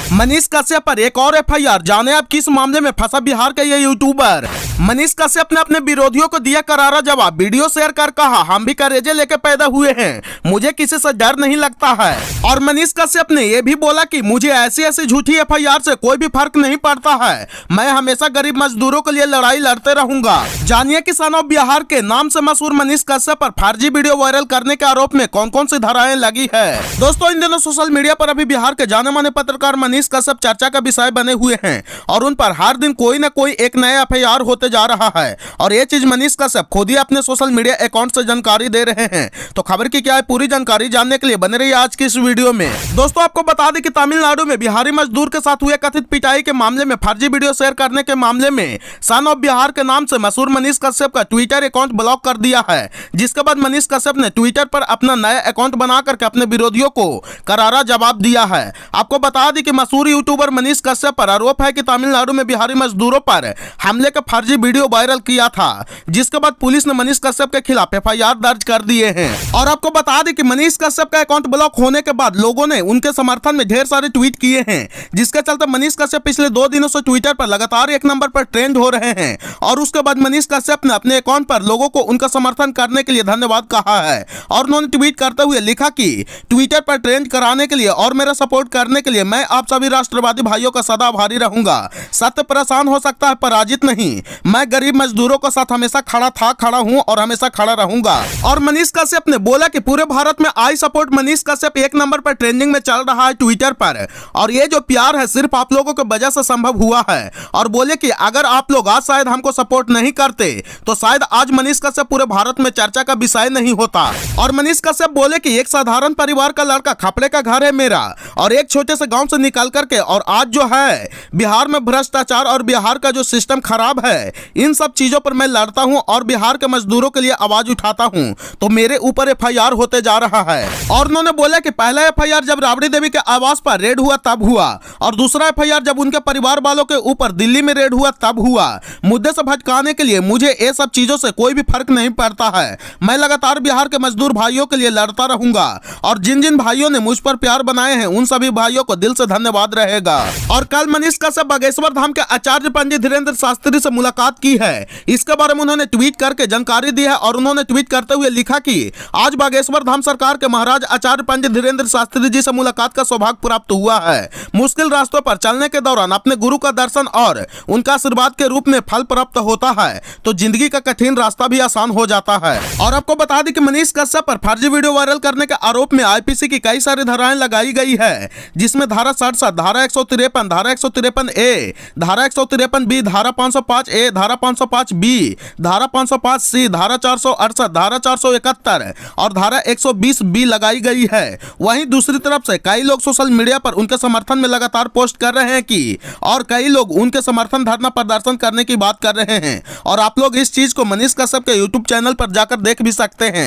मनीष कश्यप पर एक और एफआईआर। जाने अब किस मामले में फंसा बिहार का ये यूट्यूबर। मनीष कश्यप ने अपने विरोधियों को दिया करारा जवाब। वीडियो शेयर कर कहा, हम भी करेजे लेके पैदा हुए हैं, मुझे किसी से डर नहीं लगता है। और मनीष कश्यप ने यह भी बोला कि मुझे ऐसी ऐसी झूठी एफआईआर से कोई भी फर्क नहीं पड़ता है, मैं हमेशा गरीब मजदूरों के लिए लड़ाई लड़ते रहूंगा। जानिए किसान ऑफ बिहार के नाम से मशहूर मनीष कश्यप पर फर्जी वीडियो वायरल करने के आरोप में कौन कौन सी धाराएं लगी है। दोस्तों, इन दिनों सोशल मीडिया पर अभी बिहार के जाने माने पत्रकार मनीष कश्यप चर्चा का विषय बने हुए हैं और उन पर हर दिन कोई न कोई एक नया एफआईआर होते जा रहा है। और ये चीज मनीष कश्यप खुद ही अपने सोशल मीडिया अकाउंट से जानकारी दे रहे हैं। तो खबर की क्या है पूरी जानकारी जानने के लिए बने रहिए आज की इस वीडियो में। दोस्तों, आपको बता दें कि तमिलनाडु में बिहारी मजदूर के साथ हुए कथित पिटाई के मामले में फर्जी वीडियो शेयर करने के मामले में सन ऑफ बिहार के नाम से मशहूर मनीष कश्यप का ट्विटर अकाउंट ब्लॉक कर दिया है। जिसके बाद मनीष कश्यप ने ट्विटर पर अपना नया अकाउंट बना करके अपने विरोधियों को करारा जवाब दिया है। आपको बता दें कि मशहूर यूट्यूबर मनीष कश्यप पर आरोप है कि तमिलनाडु में बिहारी मजदूरों पर हमले का फर्जी वीडियो वायरल किया था। जिसके बाद पुलिस ने मनीष कश्यप के खिलाफ एफआईआर दर्ज कर दिए हैं। और आपको बता दें कि मनीष कश्यप का अकाउंट ब्लॉक होने के बाद लोगों ने उनके समर्थन में ढेर सारे ट्वीट किए हैं। जिसके चलते मनीष कश्यप पिछले 2 दिनों से ट्विटर पर लगातार 1 नंबर पर ट्रेंड हो रहे हैं। और उसके बाद मनीष कश्यप ने अपने अकाउंट पर लोगों को उनका समर्थन करने के लिए धन्यवाद कहा है। और उन्होंने ट्वीट करते हुए लिखा कि ट्विटर पर ट्रेंड कराने के लिए और मेरा सपोर्ट करने के लिए मैं आप सभी राष्ट्रवादी भाइयों का सदा आभारी रहूंगा। सत्य परेशान हो सकता है, पराजित नहीं। मैं गरीब मजदूरों के साथ हमेशा खड़ा था, खड़ा हूं और हमेशा खड़ा रहूंगा। और मनीष कश्यप ने बोला कि पूरे भारत में I support Manish Kashyap 1 number पर ट्रेंडिंग में चल रहा है ट्विटर पर। और ये जो प्यार है सिर्फ आप लोगों की वजह से संभव हुआ है। और बोले कि अगर आप लोग आज शायद हमको सपोर्ट नहीं करते तो शायद आज मनीष कश्यप पूरे भारत में चर्चा का विषय नहीं होता। और मनीष कश्यप बोले कि एक साधारण परिवार का लड़का, खपड़े का घर है मेरा और एक छोटे से गांव से निकल करके और आज जो है बिहार में भ्रष्टाचार और बिहार का जो सिस्टम खराब है, इन सब चीजों पर मैं लड़ता हूं और बिहार के मजदूरों के लिए आवाज उठाता हूं। तो मेरे ऊपर एफआईआर होते जा रहा है। और उन्होंने बोला कि पहला एफआईआर जब राबड़ी देवी के आवास पर रेड हुआ तब हुआ और दूसरा एफआईआर जब उनके परिवार वालों के ऊपर दिल्ली में रेड हुआ तब हुआ। मुद्दे से भटकाने के लिए मुझे ये सब चीजों से कोई भी फर्क नहीं पड़ता है। मैं लगातार बिहार के मजदूर भाइयों के लिए लड़ता रहूंगा और जिन जिन भाइयों ने मुझ पर प्यार बनाए हैं उन सभी भाइयों को दिल से धन्यवाद रहेगा। और कल मनीष कश्यप बागेश्वर धाम के आचार्य पंडित धीरेन्द्र शास्त्री से मुलाकात की है। इसके बारे में उन्होंने ट्वीट करके जानकारी दी है। और उन्होंने ट्वीट करते हुए लिखा कि आज बागेश्वर धाम सरकार के महाराज आचार्य पंडित धीरेन्द्र शास्त्री जी से मुलाकात का सौभाग्य प्राप्त हुआ है। मुश्किल रास्तों पर चलने के दौरान अपने गुरु का दर्शन और उनका आशीर्वाद के रूप में फल प्राप्त होता है तो जिंदगी का कठिन रास्ता भी आसान हो जाता है। और आपको बता दें कि मनीष कश्यप पर फर्जी वीडियो वायरल करने के आरोप में आईपीसी की कई सारी धाराएं लगाई गई है। जिसमें धारा 67, धारा 153, धारा 153A, धारा 153B, धारा 505A, धारा 505B, धारा 505C, धारा 468, धारा 471 और धारा 120B लगाई गई है। वहीं दूसरी तरफ से कई लोग सोशल मीडिया पर उनके समर्थन में लगातार पोस्ट कर रहे हैं कि और कई लोग उनके समर्थन धरना प्रदर्शन करने की बात कर रहे हैं। और आप लोग इस चीज को मनीष कश्यप के यूट्यूब चैनल पर जाकर देख भी सकते हैं।